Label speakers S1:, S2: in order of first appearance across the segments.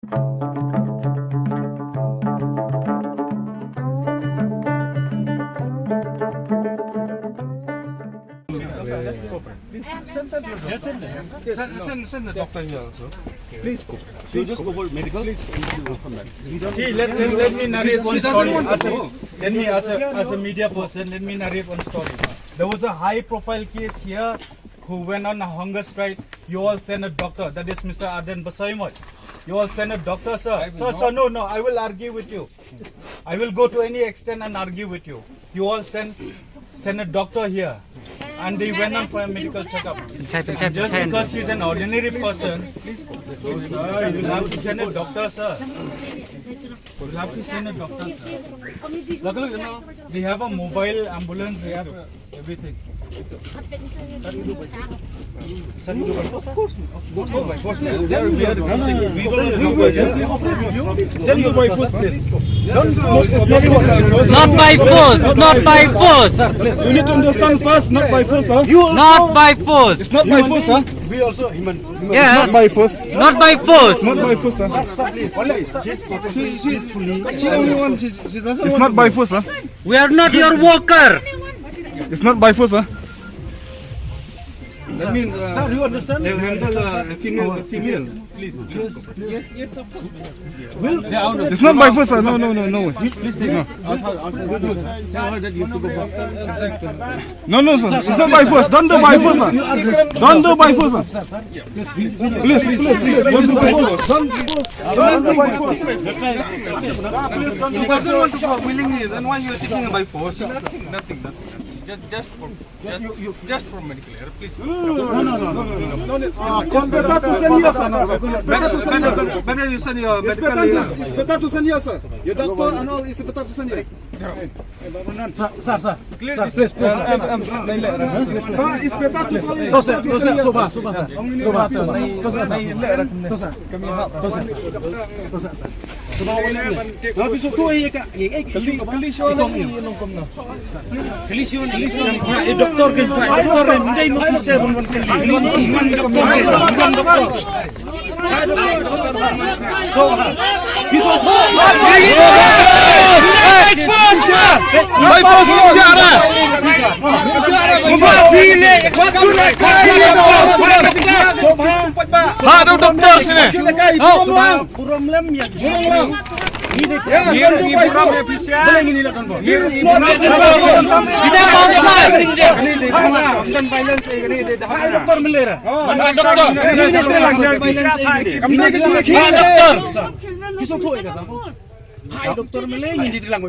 S1: Send the doctor here also.
S2: Please go. You just go for medical.
S3: See, let me narrate one story. Let me, as a media person, let me narrate one story. There was a high-profile case here who went on a hunger strike. You all sent a doctor. That is Mr. Arden Basaimot. You all send a doctor, sir. Sir, no, I will argue with you. I will go to any extent and argue with you. You all send a doctor here. And they went on for a medical checkup. Just because he's an ordinary person, sir, you will have to send a doctor, sir. You will have to send a doctor, sir. Look, they have a mobile ambulance, they have everything. Of course.
S2: Send you by force, please.
S4: Not by force. Not by force.
S2: You need to understand first, not by force, huh?
S4: Not by force.
S2: It's not by force, huh?
S3: We also human.
S4: Yeah.
S2: Not by force.
S4: Not by force.
S2: Not by force, huh? She only one. She doesn't. It's not by force, huh?
S4: We are not your worker.
S2: It's not by force, huh?
S3: That means,
S2: Sir, you understand?
S3: they'll handle a female. Please. Yes, of course.
S2: It's not by force, huh? No.
S1: Please take no. Tell her that you have to go back.
S2: No, sir. It's not by force. Don't do by force, sir. Don't do by force, sir. Please. Don't do by force. Don't do by force.
S3: Please don't do by force. Willingly, then why you are taking by force?
S1: Nothing. Just for medical error, please.
S2: It's better to send here, sir.
S3: Better you send your medical
S2: It's better to send here, sir. Your doctor and all is better to send here.
S3: Sir,
S2: Please. Sir, it's better to call in. Ada dokter sini.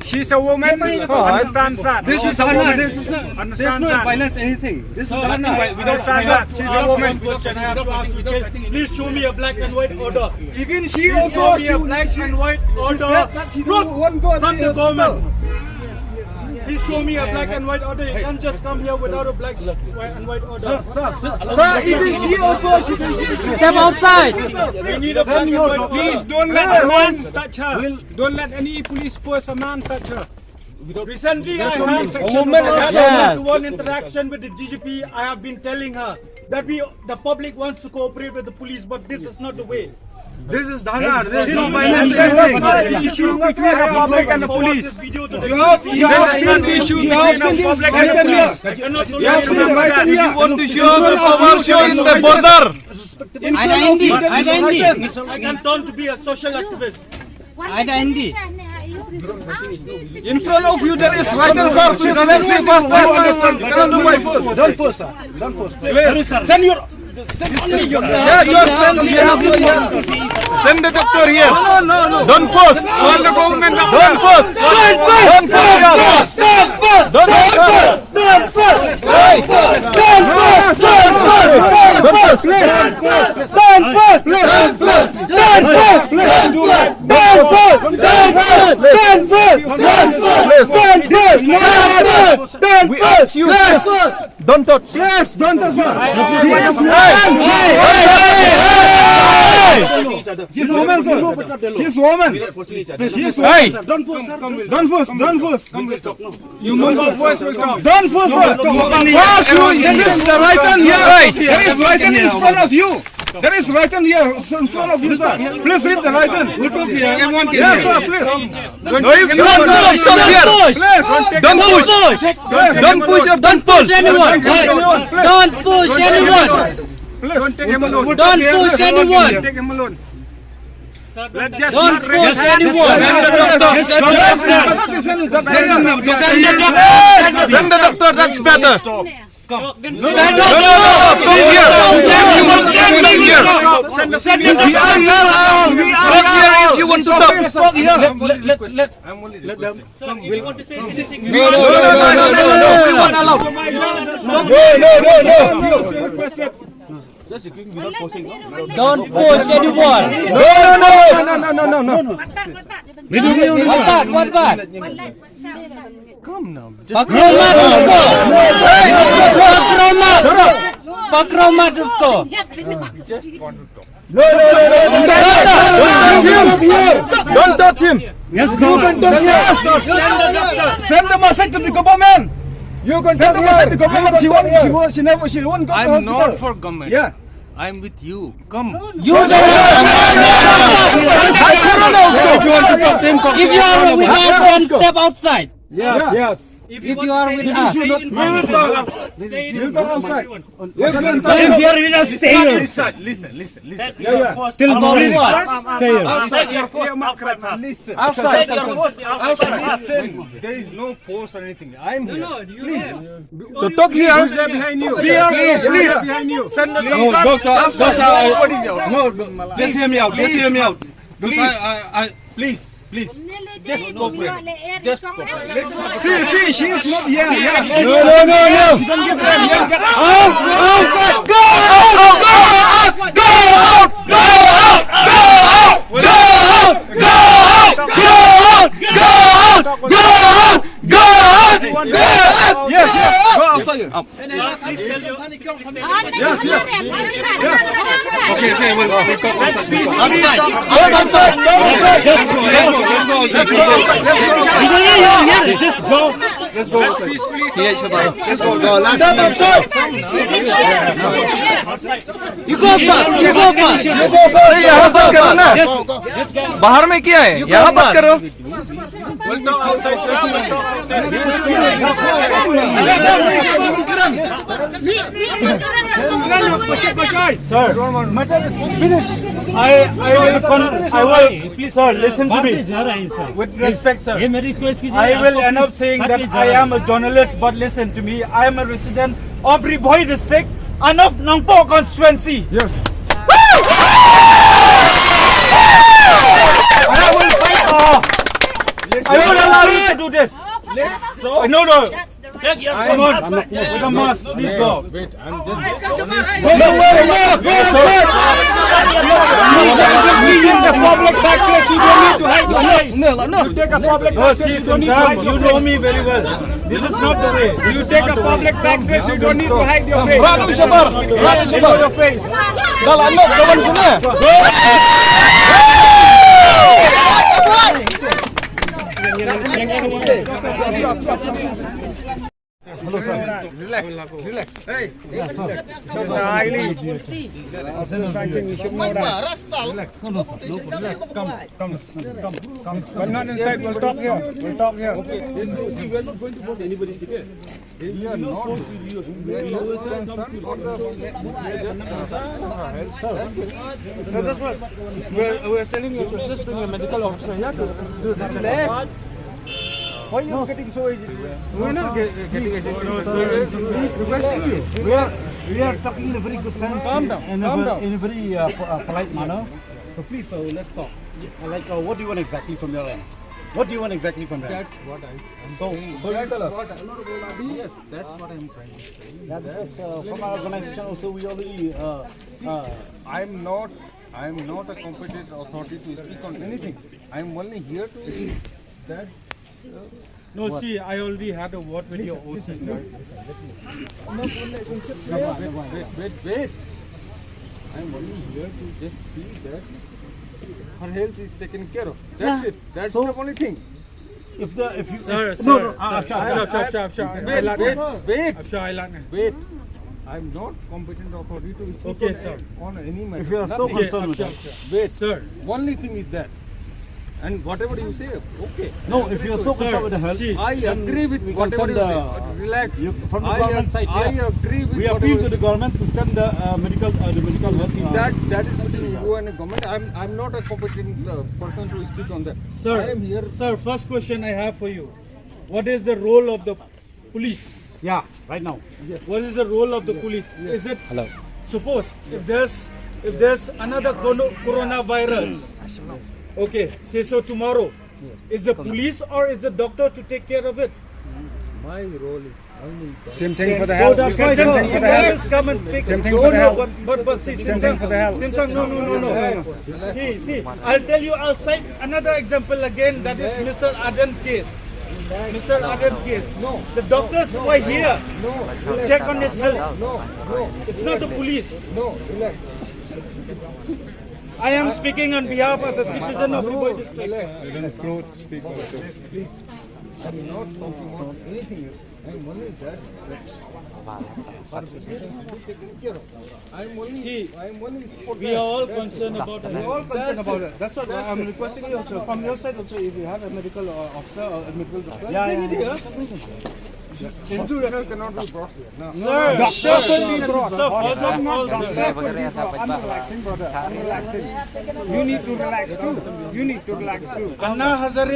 S1: She's a woman. Understands that.
S3: this is Dana. This is not. There's no violence, anything. This is Dana.
S1: We don't stand that. She's a woman.
S3: Question I have to ask you. Please show me a black and white order.
S2: Even she
S3: Show
S2: also
S3: me a black and white order from the government. Please show me a black and white order. You can't just come here without a black and white order.
S2: Sir, even she also
S4: Step outside.
S3: We need a black and white order.
S1: Please don't let a man touch her. Don't let any police force a man touch her.
S3: Recently, I had
S4: Yes.
S3: one interaction with the DGP. I have been telling her that the public wants to cooperate with the police, but this is not the way.
S2: This is Dana. There is no violence.
S1: Issue between the public and the police.
S2: You have seen the issue between the public and the police. You have seen the right in here.
S1: Want to show the power show in the border.
S3: I can turn to be a social activist.
S2: In front of you there is right answer. Please let's see first. You cannot do by force.
S3: Don't force, sir. Don't force.
S2: Please
S3: Send your.
S2: yeah, just send here. Send the doctor here. No. Don't force. Call the government. Don't force. Don't force. Don't touch. Yes, don't touch. She's woman, sir. She's woman. She's woman. Hey, don't force.
S1: You move the voice will come.
S2: Don't force her. Force you. This is the right hand here. There is right hand in front of you. There is written here in front of you, sir. Please read the written.
S1: Who took here? Everyone can
S2: Yes,
S1: hear.
S2: sir, please.
S4: Don't push anyone. Don't push anyone.
S2: Please.
S3: Take him alone.
S4: Don't push anyone.
S3: Take him alone. Let's just
S4: Don't push anyone.
S2: Send the doctor, that's better.
S4: Stop
S2: Here. If you want to stop.
S4: Don't push anyone.
S2: No.
S4: What bad? Pakromat usko. Pakromat usko.
S2: Don't touch him.
S1: Yes, go.
S2: Send the message to the government. You can send the message to the government. She won't go to
S1: I'm
S2: hospital.
S1: not for government.
S2: Yeah.
S1: I'm with you. Come.
S4: You don't If you are with us, then step outside.
S2: Yes.
S4: If you are with us.
S2: We'll go outside.
S5: If you are with us, stay here.
S1: Listen.
S5: Till morning. Stay here.
S6: Outside your force, outside fast.
S1: Listen.
S6: Outside your force, outside fast.
S1: Listen. There is no force or anything. I'm here.
S2: To talk here.
S3: behind you.
S2: Please.
S3: Behind you. Send the
S1: No, those are. No, just hear me out. Just hear me out. Please. Just cooperate. Just cooperate.
S2: See, she is not here. Yeah.
S1: No.
S2: Don't give them. Yeah. Yes. Go outside.
S1: Okay, we'll go. Let's go.
S5: Just go.
S1: Let's go outside.
S4: You go first.
S2: बाहर में क्या है? यहाँ बात करो.
S3: We'll talk outside. Sir, sir, listen to me. With respect, sir. I will end up saying that I am a journalist, but listen to me. I am a resident of Ribhoi district and of Nangpo constituency.
S2: Yes.
S3: And I will fight. I will allow you to do this. No.
S6: Take your
S3: Come
S6: force
S3: on,
S6: outside.
S3: with a mask, please go.
S2: The public access. You don't need to hide your face.
S3: No, take a public access. You don't need to hide. You know me very well. This is not the way.
S2: You take a public access. You don't need to hide your face.
S3: Show your face.
S2: Relax. Hey. Come. But not inside. We'll talk here. Okay.
S1: We are not going to force anybody to get. We are not concerned for the
S3: That's what we're telling you. Just bring a medical officer here to do that. Relax. Why are you getting so easy? We're not getting easy.
S7: We are talking in a very good sense.
S3: Calm down.
S7: In a very polite manner. So please, let's talk. What do you want exactly from your end? What do you want exactly from them?
S1: That's what I am saying.
S7: So you tell us.
S1: Yes, that's what I am trying to say.
S7: Yeah, that's from our organization also we already.
S1: I am not a competent authority to speak on anything. I am only here to that.
S3: No, see, I already had a word with your OC, sir.
S1: Wait. I am only here to just see that her health is taken care of. That's it. That's the only thing.
S7: If you
S3: Sir,
S7: no,
S3: Wait.
S1: Wait. I'm not competent authority to speak
S3: Okay,
S1: on,
S3: sir.
S1: on any matter.
S7: If you are so
S1: Nothing.
S7: concerned with that.
S1: Wait,
S3: Sir.
S1: Only thing is that. And whatever you say, okay.
S7: No, if you are so
S3: Sir,
S7: concerned with the health,
S3: see,
S1: I
S7: then
S1: agree with
S7: we can
S1: whatever
S7: send
S1: you
S7: the,
S1: say. Relax.
S7: from the
S1: I
S7: government side.
S1: I agree with
S7: we
S1: whatever
S7: appeal to
S1: you
S7: the government to send the medical health.
S1: that is between you and the government. I'm not a competent person to speak on that.
S3: Sir,
S1: I am here.
S3: Sir, first question I have for you. What is the role of the police?
S7: Yeah, right now.
S3: What is the role of the police? Is it suppose if there's another coronavirus, okay, say so tomorrow, is the police or is the doctor to take care of it?
S1: My role is only.
S5: Same thing for the
S7: So
S5: health.
S7: that's
S5: Same
S7: why,
S5: thing
S7: sir,
S5: for
S3: You
S5: the health.
S3: guys come and pick.
S5: Same thing
S3: No,
S5: for the
S3: no,
S5: health.
S3: but see,
S5: Same thing for the health.
S3: Simsang, no. See, I'll tell you, I'll cite another example again. That is Mr. Aden's case. Mr. Aden's case.
S1: No.
S3: The doctors were here
S1: No,
S3: to check on his health.
S1: no.
S3: It's not the police.
S1: No, relax.
S3: I am speaking on behalf as a citizen of Riboi district.
S1: I'm not talking about anything else. I'm only that. For the patient to be taken care of. I'm only for
S3: We are all concerned about it.
S8: We're all concerned about it. That's what I'm requesting you also. From your side also, if you have a medical officer or a medical doctor, bring it here.
S1: Individual cannot be brought here. No.
S3: Sir,
S5: Doctor can be brought.
S3: sir, first of all,
S5: Doctor
S3: sir,
S5: can be brought. I'm relaxing, brother. I'm relaxing. You need to relax too. You need to relax too.
S3: Anna Hazare